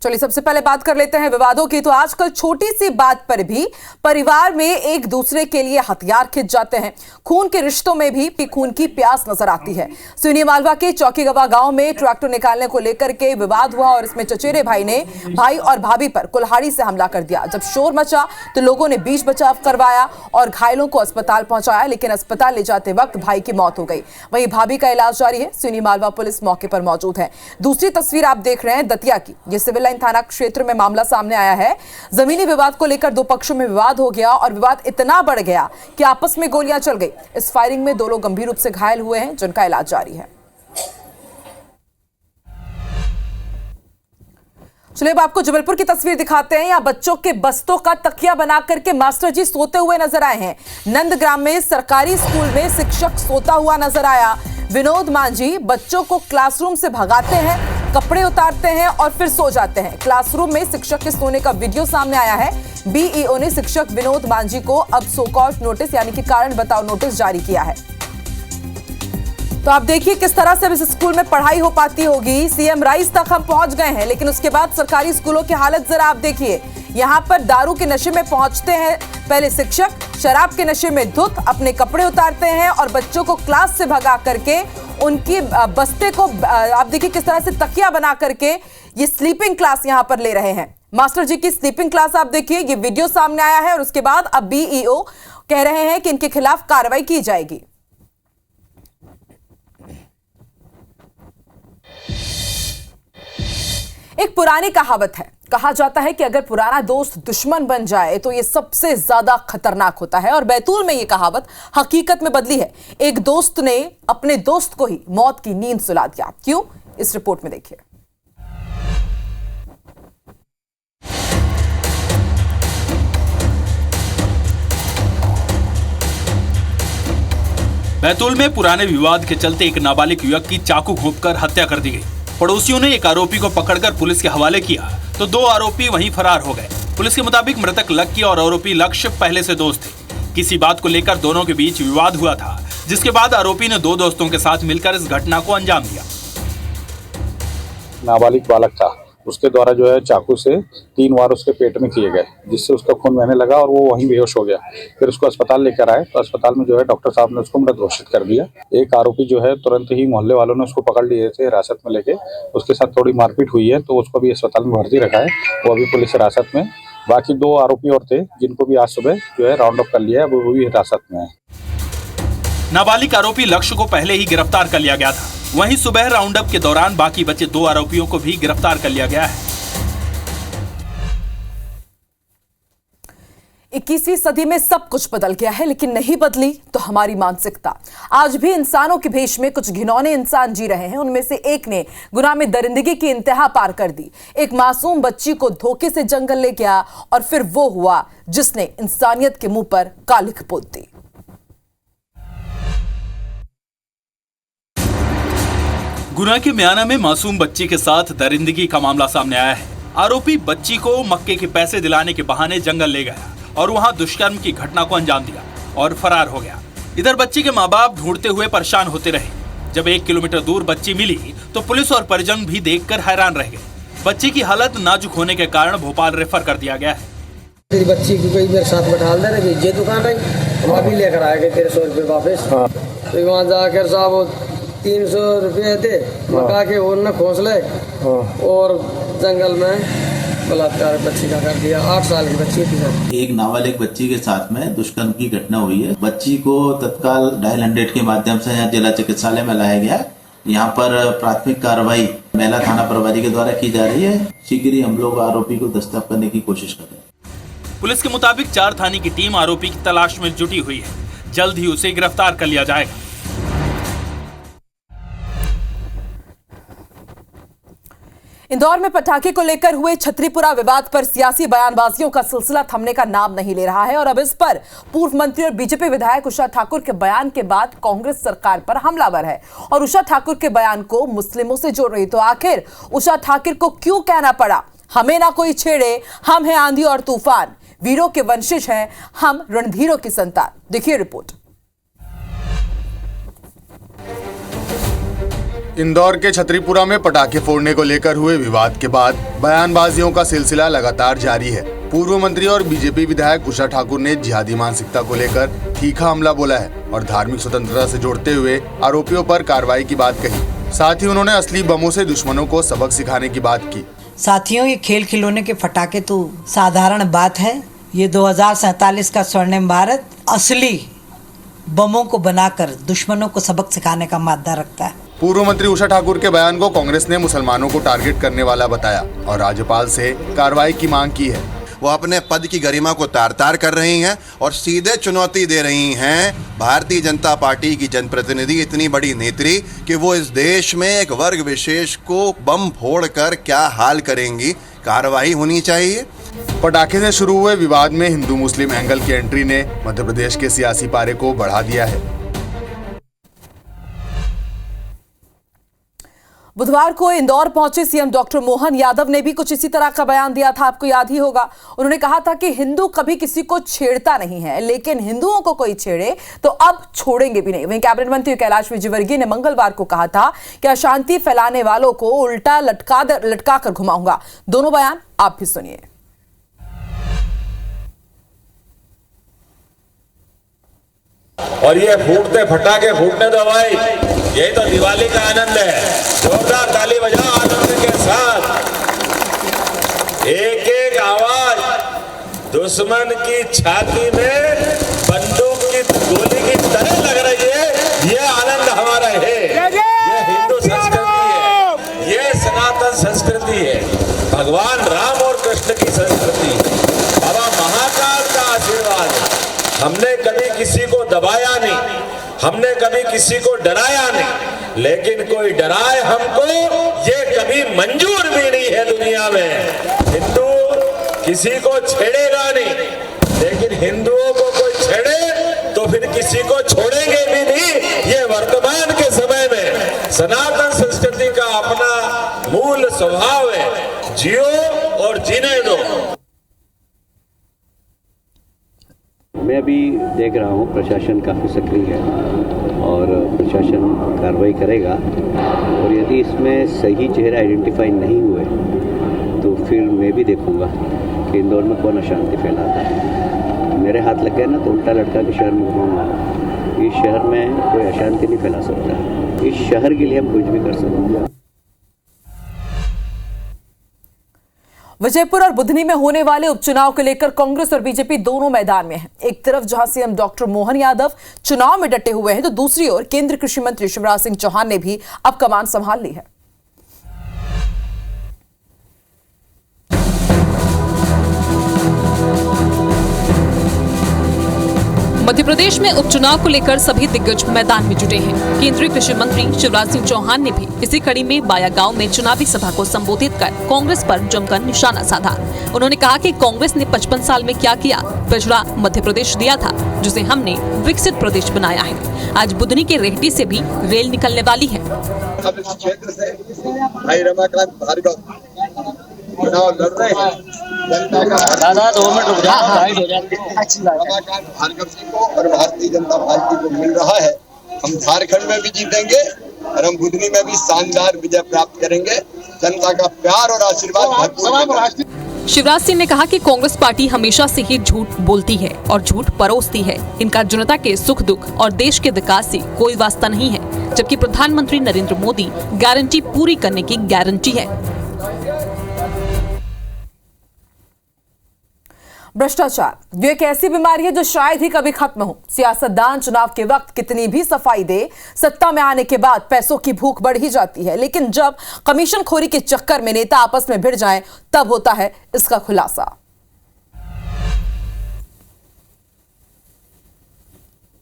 चलिए सबसे पहले बात कर लेते हैं विवादों की। तो आजकल छोटी सी बात पर भी परिवार में एक दूसरे के लिए हथियार खिंच जाते हैं। खून के रिश्तों में भी खून की प्यास नजर आती है। सुनी मालवा के चौकीगवा गांव में ट्रैक्टर निकालने को लेकर के विवाद हुआ और इसमें चचेरे भाई ने भाई और भाभी पर कुल्हाड़ी से हमला कर दिया। जब शोर मचा तो लोगों ने बीच बचाव करवाया और घायलों को अस्पताल पहुंचाया, लेकिन अस्पताल ले जाते वक्त भाई की मौत हो गई। वहीं भाभी का इलाज जारी है। सुनी मालवा पुलिस मौके पर मौजूद है। दूसरी तस्वीर आप देख रहे हैं दतिया की। ये सिविल लाइन थाना क्षेत्र में मामला सामने आया है। जमीनी विवाद को लेकर दो पक्षों में विवाद हो गया और विवाद इतना बढ़ गया कि आपस में गोलियां चल गई। इस फायरिंग में दो लोग गंभीर रूप से घायल हुए हैं, जिनका इलाज जारी है। चलिए अब आपको जबलपुर की तस्वीर दिखाते हैं। यहाँ बच्चों के बस्तों का तकिया बना करके मास्टर जी सोते हुए नजर आए हैं। नंदग्राम में सरकारी स्कूल में शिक्षक सोता हुआ नजर आया। विनोद मांझी बच्चों को क्लासरूम से भगाते हैं, कपड़े उतारते हैं और फिर सो जाते हैं। क्लासरूम में शिक्षक के सोने का वीडियो सामने आया है। बीईओ ने शिक्षक विनोद मांझी को अब सो कॉज नोटिस यानी कि कारण बताओ नोटिस जारी किया है। तो आप देखिए किस तरह से इस स्कूल में पढ़ाई हो पाती होगी। सीएम राइस तक हम पहुंच गए हैं, लेकिन उसके बाद सरकारी स्कूलों की हालत जरा आप देखिए। यहाँ पर दारू के नशे में पहुंचते हैं पहले शिक्षक, शराब के नशे में धुत अपने कपड़े उतारते हैं और बच्चों को क्लास से भगा करके उनकी बस्ते को आप देखिए किस तरह से तकिया बना करके ये स्लीपिंग क्लास यहाँ पर ले रहे हैं। मास्टर जी की स्लीपिंग क्लास आप देखिए, ये वीडियो सामने आया है और उसके बाद अब बीईओ कह रहे हैं कि इनके खिलाफ कार्रवाई की जाएगी। एक पुरानी कहावत है, कहा जाता है कि अगर पुराना दोस्त दुश्मन बन जाए तो ये सबसे ज्यादा खतरनाक होता है। और बैतूल में ये कहावत हकीकत में बदली है। एक दोस्त ने अपने दोस्त को ही मौत की नींद सुला दिया। क्यों, इस रिपोर्ट में देखिए। बैतूल में पुराने विवाद के चलते एक नाबालिग युवक की चाकू घोंपकर हत्या कर दी गई। पड़ोसियों ने एक आरोपी को पकड़कर पुलिस के हवाले किया तो दो आरोपी वहीं फरार हो गए। पुलिस के मुताबिक मृतक लक्की और आरोपी लक्ष्य पहले से दोस्त थे। किसी बात को लेकर दोनों के बीच विवाद हुआ था, जिसके बाद आरोपी ने दो दोस्तों के साथ मिलकर इस घटना को अंजाम दिया। नाबालिग बालक था, उसके द्वारा जो है चाकू से 3 वार उसके पेट में किए गए, जिससे उसका खून बहने लगा और वो वहीं बेहोश हो गया। फिर उसको अस्पताल लेकर आए तो अस्पताल में जो है डॉक्टर साहब ने उसको मृत घोषित कर दिया। एक आरोपी जो है तुरंत ही मोहल्ले वालों ने उसको पकड़ लिए थे हिरासत में लेके। उसके साथ थोड़ी मारपीट हुई है तो उसको भी अस्पताल में भर्ती रखा है, वो अभी पुलिस हिरासत में। बाकी 2 आरोपी और थे जिनको भी आज सुबह जो है राउंड अप कर लिया है, वो भी हिरासत में है। नाबालिग आरोपी लक्ष्य को पहले ही गिरफ्तार कर लिया गया था। वहीं सुबह राउंड अप के दौरान बाकी बचे 2 आरोपियों को भी गिरफ्तार कर लिया गया है। 21वीं सदी में सब कुछ बदल गया है, लेकिन नहीं बदली तो हमारी मानसिकता। आज भी इंसानों के भेष में कुछ घिनौने इंसान जी रहे हैं। उनमें से एक ने गुनाह में दरिंदगी की इंतहा पार कर दी। एक मासूम बच्ची को धोखे से जंगल ले गया और फिर वो हुआ जिसने इंसानियत के मुंह पर कालिख पोत दी। गुना के म्याना में मासूम बच्ची के साथ दरिंदगी का मामला सामने आया है। आरोपी बच्ची को मक्के के पैसे दिलाने के बहाने जंगल ले गया और वहां दुष्कर्म की घटना को अंजाम दिया और फरार हो गया। इधर बच्ची के माँ बाप ढूंढते हुए परेशान होते रहे। जब 1 किलोमीटर दूर बच्ची मिली तो पुलिस और परिजन भी देखकर हैरान रह गए। बच्ची की हालत नाजुक होने के कारण भोपाल रेफर कर दिया गया है। तेरी बच्ची को कोई मेरे साथ बैठा दे, ये दुकान रही वहाँ भी लेकर आएगा तेरे 100 रुपये वापस। तो वहाँ जाकर साहब 300 रुपये थे, मका के और न खोसले और जंगल में बलात्कार बच्ची का कर दिया। 8 साल की बच्ची थी। एक नाबालिग बच्ची के साथ में दुष्कर्म की घटना हुई है। बच्ची को तत्काल डायल 100 के माध्यम से यहाँ जिला चिकित्सालय में लाया गया। यहाँ पर प्राथमिक कार्रवाई महिला थाना प्रभारी के द्वारा की जा रही है। शीघ्र ही हम लोग आरोपी को दस्तक करने की कोशिश कर रहे हैं। पुलिस के मुताबिक 4 थाने की टीम आरोपी की तलाश में जुटी हुई है। जल्द ही उसे गिरफ्तार कर लिया जाएगा। इंदौर में पटाखे को लेकर हुए छतरीपुरा विवाद पर सियासी बयानबाजियों का सिलसिला थमने का नाम नहीं ले रहा है और अब इस पर पूर्व मंत्री और बीजेपी विधायक उषा ठाकुर के बयान के बाद कांग्रेस सरकार पर हमलावर है और उषा ठाकुर के बयान को मुस्लिमों से जोड़ रही। तो आखिर उषा ठाकुर को क्यों कहना पड़ा, हमें ना कोई छेड़े, हम हैं आंधी और तूफान, वीरों के वंशज हैं हम, रणधीरों की संतान। देखिए रिपोर्ट। इंदौर के छतरीपुरा में पटाखे फोड़ने को लेकर हुए विवाद के बाद बयानबाजियों का सिलसिला लगातार जारी है। पूर्व मंत्री और बीजेपी विधायक उषा ठाकुर ने जिहादी मानसिकता को लेकर तीखा हमला बोला है और धार्मिक स्वतंत्रता से जोड़ते हुए आरोपियों पर कार्रवाई की बात कही। साथ ही उन्होंने असली बमों से दुश्मनों को सबक सिखाने की बात की। साथियों, ये खेल खिलौने के पटाखे तो साधारण बात है। ये 2047 का स्वर्णिम भारत असली बमों को बनाकर दुश्मनों को सबक सिखाने का मादा रखता है। पूर्व मंत्री उषा ठाकुर के बयान को कांग्रेस ने मुसलमानों को टारगेट करने वाला बताया और राज्यपाल से कार्रवाई की मांग की है। वो अपने पद की गरिमा को तार तार कर रही हैं और सीधे चुनौती दे रही हैं भारतीय जनता पार्टी की जनप्रतिनिधि, इतनी बड़ी नेत्री कि वो इस देश में एक वर्ग विशेष को बम फोड़कर क्या हाल करेंगी। कार्रवाई होनी चाहिए। पटाखे से शुरू हुए विवाद में हिंदू मुस्लिम एंगल की एंट्री ने मध्य प्रदेश के सियासी पारे को बढ़ा दिया है। बुधवार को इंदौर पहुंचे सीएम डॉक्टर मोहन यादव ने भी कुछ इसी तरह का बयान दिया था, आपको याद ही होगा। उन्होंने कहा था कि हिंदू कभी किसी को छेड़ता नहीं है, लेकिन हिंदुओं को कोई छेड़े तो अब छोड़ेंगे भी नहीं। वहीं कैबिनेट मंत्री कैलाश विजयवर्गीय ने मंगलवार को कहा था कि अशांति फैलाने वालों को उल्टा लटका कर घुमाऊंगा। दोनों बयान आप भी सुनिए। और ये फूटते फटाके फूटने दो भाई, यही तो दिवाली का आनंद है। जोरदार ताली बजाओ आनंद के साथ। एक एक आवाज दुश्मन की छाती में बंदूक की गोली की तरह लग रही है। ये आनंद हमारा है। ये हिंदू संस्कृति है, ये सनातन संस्कृति है, भगवान राम और कृष्ण की संस्कृति है। बाबा महाकाल का आशीर्वाद है। हमने कभी किसी को दबाया नहीं, हमने कभी किसी को डराया नहीं, लेकिन कोई डराए हमको ये कभी मंजूर भी नहीं है दुनिया में। हिंदू किसी को छेड़ेगा नहीं, लेकिन हिंदुओं को कोई छेड़े तो फिर किसी को छोड़ेंगे भी नहीं। ये वर्तमान के समय में सनातन संस्कृति का अपना मूल स्वभाव है। जियो और जीने दो। मैं अभी देख रहा हूँ प्रशासन काफ़ी सक्रिय है और प्रशासन कार्रवाई करेगा, और यदि इसमें सही चेहरे आइडेंटिफाई नहीं हुए तो फिर मैं भी देखूँगा कि इंदौर में कौन अशांति फैलाता है। मेरे हाथ लग गए ना तो उल्टा लटका के शहर में घूमूंगा। इस शहर में कोई अशांति नहीं फैला सकता। इस शहर के लिए हम कुछ भी कर सकते हैं। विजयपुर और बुधनी में होने वाले उपचुनाव को लेकर कांग्रेस और बीजेपी दोनों मैदान में हैं। एक तरफ जहां सीएम डॉक्टर मोहन यादव चुनाव में डटे हुए हैं, तो दूसरी ओर केंद्रीय कृषि मंत्री शिवराज सिंह चौहान ने भी अब कमान संभाल ली है। मध्य प्रदेश में उपचुनाव को लेकर सभी दिग्गज मैदान में जुटे हैं। केंद्रीय कृषि मंत्री शिवराज सिंह चौहान ने भी इसी कड़ी में बायागांव में चुनावी सभा को संबोधित कर कांग्रेस पर जमकर निशाना साधा। उन्होंने कहा कि कांग्रेस ने 55 साल में क्या किया, पिछड़ा मध्य प्रदेश दिया था, जिसे हमने विकसित प्रदेश बनाया है। आज बुधनी के रेहटी से भी रेल निकलने वाली है। अब इस क्षेत्र से भाई रमाकांत भार्गव चुनाव लड़ रहे हैं। जनता का दादा 2 मिनट रुक जाओ, रमाकांत भार्गव जी को और भारतीय जनता पार्टी को मिल रहा है। हम झारखंड में भी जीतेंगे और हम बुधनी में भी शानदार विजय प्राप्त करेंगे। जनता का प्यार और आशीर्वाद भरपूर। शिवराज सिंह ने कहा कि कांग्रेस पार्टी हमेशा से ही झूठ बोलती है और झूठ परोसती है। इनका जनता के सुख दुख और देश के विकास से कोई वास्ता नहीं है, जबकि प्रधानमंत्री नरेंद्र मोदी गारंटी पूरी करने की गारंटी है। भ्रष्टाचार ये एक ऐसी बीमारी है जो शायद ही कभी खत्म हो। सियासतदान चुनाव के वक्त कितनी भी सफाई दे, सत्ता में आने के बाद पैसों की भूख बढ़ ही जाती है। लेकिन जब कमीशनखोरी के चक्कर में नेता आपस में भिड़ जाएं, तब होता है इसका खुलासा।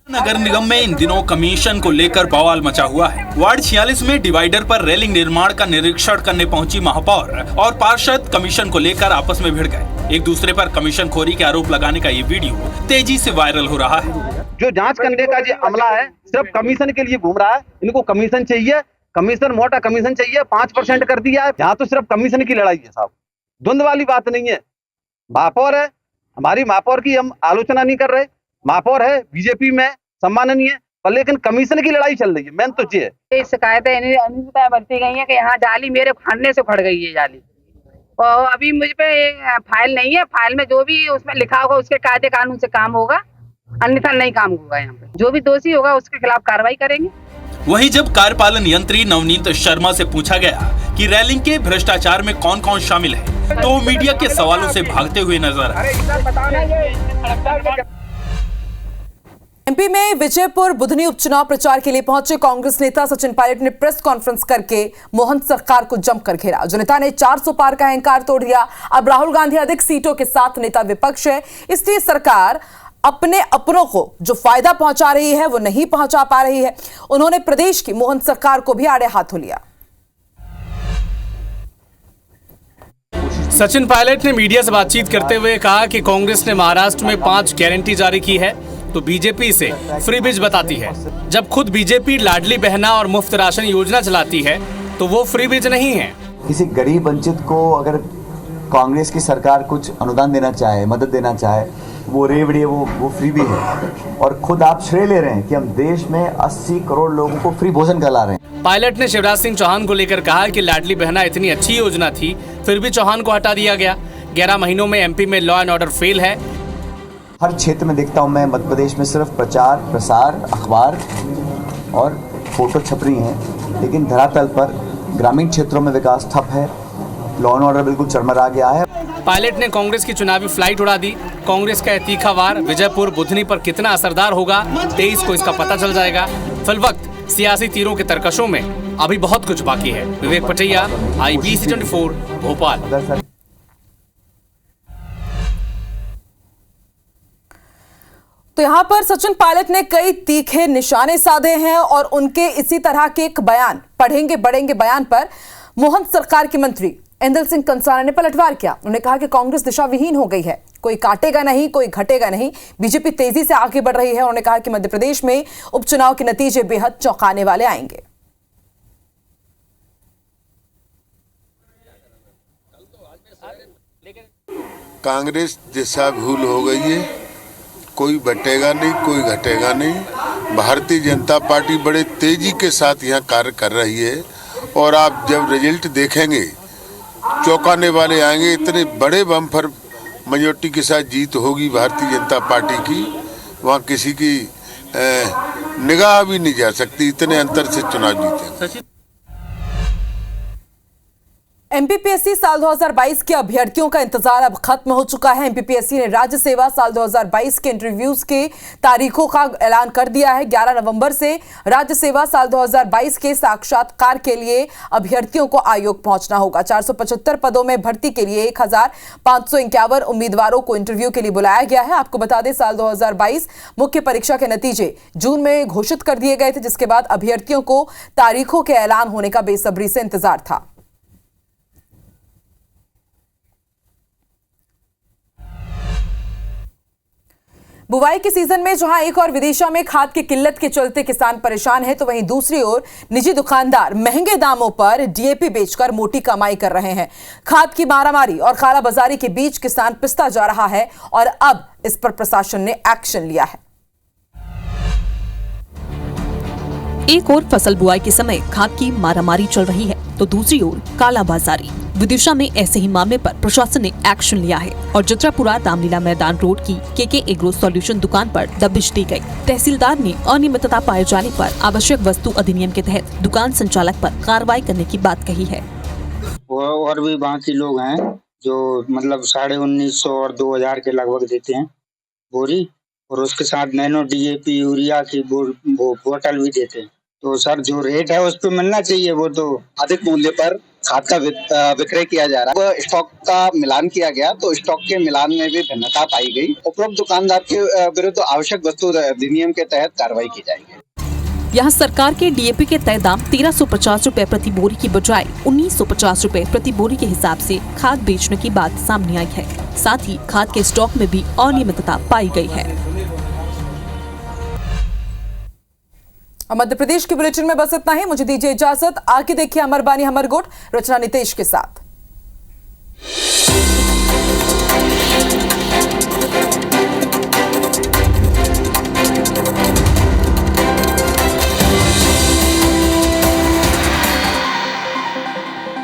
नगर निगम में इन दिनों कमीशन को लेकर बवाल मचा हुआ है। वार्ड 46 में डिवाइडर पर रेलिंग निर्माण का निरीक्षण करने पहुंची महापौर और पार्षद कमीशन को लेकर आपस में भिड़ गए। एक दूसरे पर कमीशन खोरी के आरोप लगाने का ये वीडियो तेजी से वायरल हो रहा है। जो जांच करने का जो अमला है सिर्फ कमीशन के लिए घूम रहा है। इनको कमीशन चाहिए, कमीशन मोटा कमीशन चाहिए, 5% कर दिया है। यहाँ तो सिर्फ कमीशन की लड़ाई है साहब, द्वंद्व वाली बात नहीं है। महापौर है, हमारी महापौर की हम आलोचना नहीं कर रहे। महापौर है बीजेपी में सम्माननीय, पर लेकिन कमीशन की लड़ाई चल रही है। मेन तो ये है, शिकायतें अनिश्चितताएं बढ़ती गई है कि यहाँ जाली मेरे खड़ने से खड़ गई है जाली, और अभी मुझ पे फाइल नहीं है। फाइल में जो भी उसमें लिखा होगा उसके कायदे कानून से काम होगा, अन्यथा नहीं काम होगा। यहाँ पे जो भी दोषी होगा उसके खिलाफ कार्रवाई करेंगे। वहीं जब कार्यपालन यंत्री नवनीत शर्मा से पूछा गया कि रैलिंग के भ्रष्टाचार में कौन कौन शामिल है, तो वो मीडिया के सवालों से भागते हुए नजर आए। एमपी में विजयपुर बुधनी उपचुनाव प्रचार के लिए पहुंचे कांग्रेस नेता सचिन पायलट ने प्रेस कॉन्फ्रेंस करके मोहन सरकार को जमकर घेरा। जो नेता ने 400 पार का अहंकार तोड़ दिया। अब राहुल गांधी अधिक सीटों के साथ नेता विपक्ष है, इसलिए सरकार अपने अपनों को जो फायदा पहुंचा रही है वो नहीं पहुंचा पा रही है। उन्होंने प्रदेश की मोहन सरकार को भी आड़े हाथों लिया। सचिन पायलट ने मीडिया से बातचीत करते हुए कहा कि कांग्रेस ने महाराष्ट्र में 5 गारंटी जारी की है तो बीजेपी इसे फ्रीबीज बताती है। जब खुद बीजेपी लाडली बहना और मुफ्त राशन योजना चलाती है तो वो फ्रीबीज नहीं है। किसी गरीब वंचित को अगर कांग्रेस की सरकार कुछ अनुदान देना चाहे, मदद देना चाहे, वो रेवड़ी है, वो फ्री भी है। और खुद आप श्रेय ले रहे हैं कि हम देश में 80 करोड़ लोगों को फ्री भोजन करा रहे हैं। पायलट ने शिवराज सिंह चौहान को लेकर कहा कि लाडली बहना इतनी अच्छी योजना थी, फिर भी चौहान को हटा दिया गया। 11 महीनों में एमपी में लॉ एंड ऑर्डर फेल है। हर क्षेत्र में देखता हूँ मैं, मध्य प्रदेश में सिर्फ प्रचार प्रसार, अखबार और फोटो छप रही हैं, लेकिन धरातल पर ग्रामीण क्षेत्रों में विकास ठप है, लॉ एंड ऑर्डर बिल्कुल चरमरा गया है। पायलट ने कांग्रेस की चुनावी फ्लाइट उड़ा दी। कांग्रेस का तीखा वार विजयपुर बुधनी पर कितना असरदार होगा, 23 को इसका पता चल जाएगा। फिलवक्त सियासी तीरों के तरकशों में अभी बहुत कुछ बाकी है। विवेक पटैया, IBC 24, भोपाल। तो यहां पर सचिन पायलट ने कई तीखे निशाने साधे हैं और उनके इसी तरह के एक बयान, पढ़ेंगे बढ़ेंगे बयान पर मोहन सरकार के मंत्री इंदल सिंह कंसाना ने पलटवार किया। उन्होंने कहा कि कांग्रेस दिशा विहीन हो गई है, कोई काटेगा नहीं, कोई घटेगा नहीं, बीजेपी तेजी से आगे बढ़ रही है। उन्होंने कहा कि मध्य प्रदेश में उपचुनाव के नतीजे बेहद चौंकाने वाले आएंगे। कांग्रेस दिशा भूल हो गई है, कोई बटेगा नहीं, कोई घटेगा नहीं। भारतीय जनता पार्टी बड़े तेजी के साथ यहाँ कार्य कर रही है और आप जब रिजल्ट देखेंगे चौंकाने वाले आएंगे। इतने बड़े बम्पर मेजॉरिटी के साथ जीत होगी भारतीय जनता पार्टी की, वहाँ किसी की निगाह भी नहीं जा सकती, इतने अंतर से चुनाव जीते। एमपीपीएससी साल 2022 के अभ्यर्थियों का इंतजार अब खत्म हो चुका है। एमपीपीएससी ने राज्य सेवा साल 2022 के इंटरव्यूज के तारीखों का ऐलान कर दिया है। 11 नवंबर से राज्य सेवा साल 2022 के साक्षात्कार के लिए अभ्यर्थियों को आयोग पहुंचना होगा। 475 पदों में भर्ती के लिए 1551 उम्मीदवारों को इंटरव्यू के लिए बुलाया गया है। आपको बता दें, साल 2022 मुख्य परीक्षा के नतीजे जून में घोषित कर दिए गए थे, जिसके बाद अभ्यर्थियों को तारीखों के ऐलान होने का बेसब्री से इंतजार था। बुवाई के सीजन में जहां एक और विदिशा में खाद की किल्लत के चलते किसान परेशान हैं, तो वहीं दूसरी ओर निजी दुकानदार महंगे दामों पर डीएपी बेचकर मोटी कमाई कर रहे हैं। खाद की मारामारी और कालाबाजारी के बीच किसान पिसता जा रहा है और अब इस पर प्रशासन ने एक्शन लिया है। एक ओर फसल बुआई के समय खाद की मारामारी चल रही है, तो दूसरी ओर कालाबाजारी। विदिशा में ऐसे ही मामले पर प्रशासन ने एक्शन लिया है और जत्रापुरा रामलीला मैदान रोड की केके एग्रो सॉल्यूशन दुकान पर दबिश दी गई। तहसीलदार ने अनियमितता पाए जाने पर आवश्यक वस्तु अधिनियम के तहत दुकान संचालक पर कार्रवाई करने की बात कही है। और भी बाकी लोग हैं जो मतलब 1950 और 2000 के लगभग देते हैं बोरी, और उसके साथ नैनो डीएपी यूरिया की बोतल भी देते हैं। तो सर जो रेट है उस पर मिलना चाहिए, वो तो अधिक मूल्य पर खाद का विक्रय किया जा रहा है। स्टॉक का मिलान किया गया तो स्टॉक के मिलान में भी भिन्नता पाई गई। उपरोक्त दुकानदार के विरुद्ध आवश्यक वस्तु अधिनियम के तहत कार्रवाई की जाएगी। यहाँ सरकार के डीएपी के तय दाम 1350 रुपए प्रति बोरी की बजाय 1950 रुपए प्रति बोरी के हिसाब से खाद बेचने की बात सामने आई है। साथ ही खाद के स्टॉक में भी अनियमितता पाई गई है। मध्य प्रदेश के बुलेटिन में बस इतना ही। मुझे दीजिए इजाजत। आगे देखिए अमर बानी हमर गोट, रचना नितेश के साथ।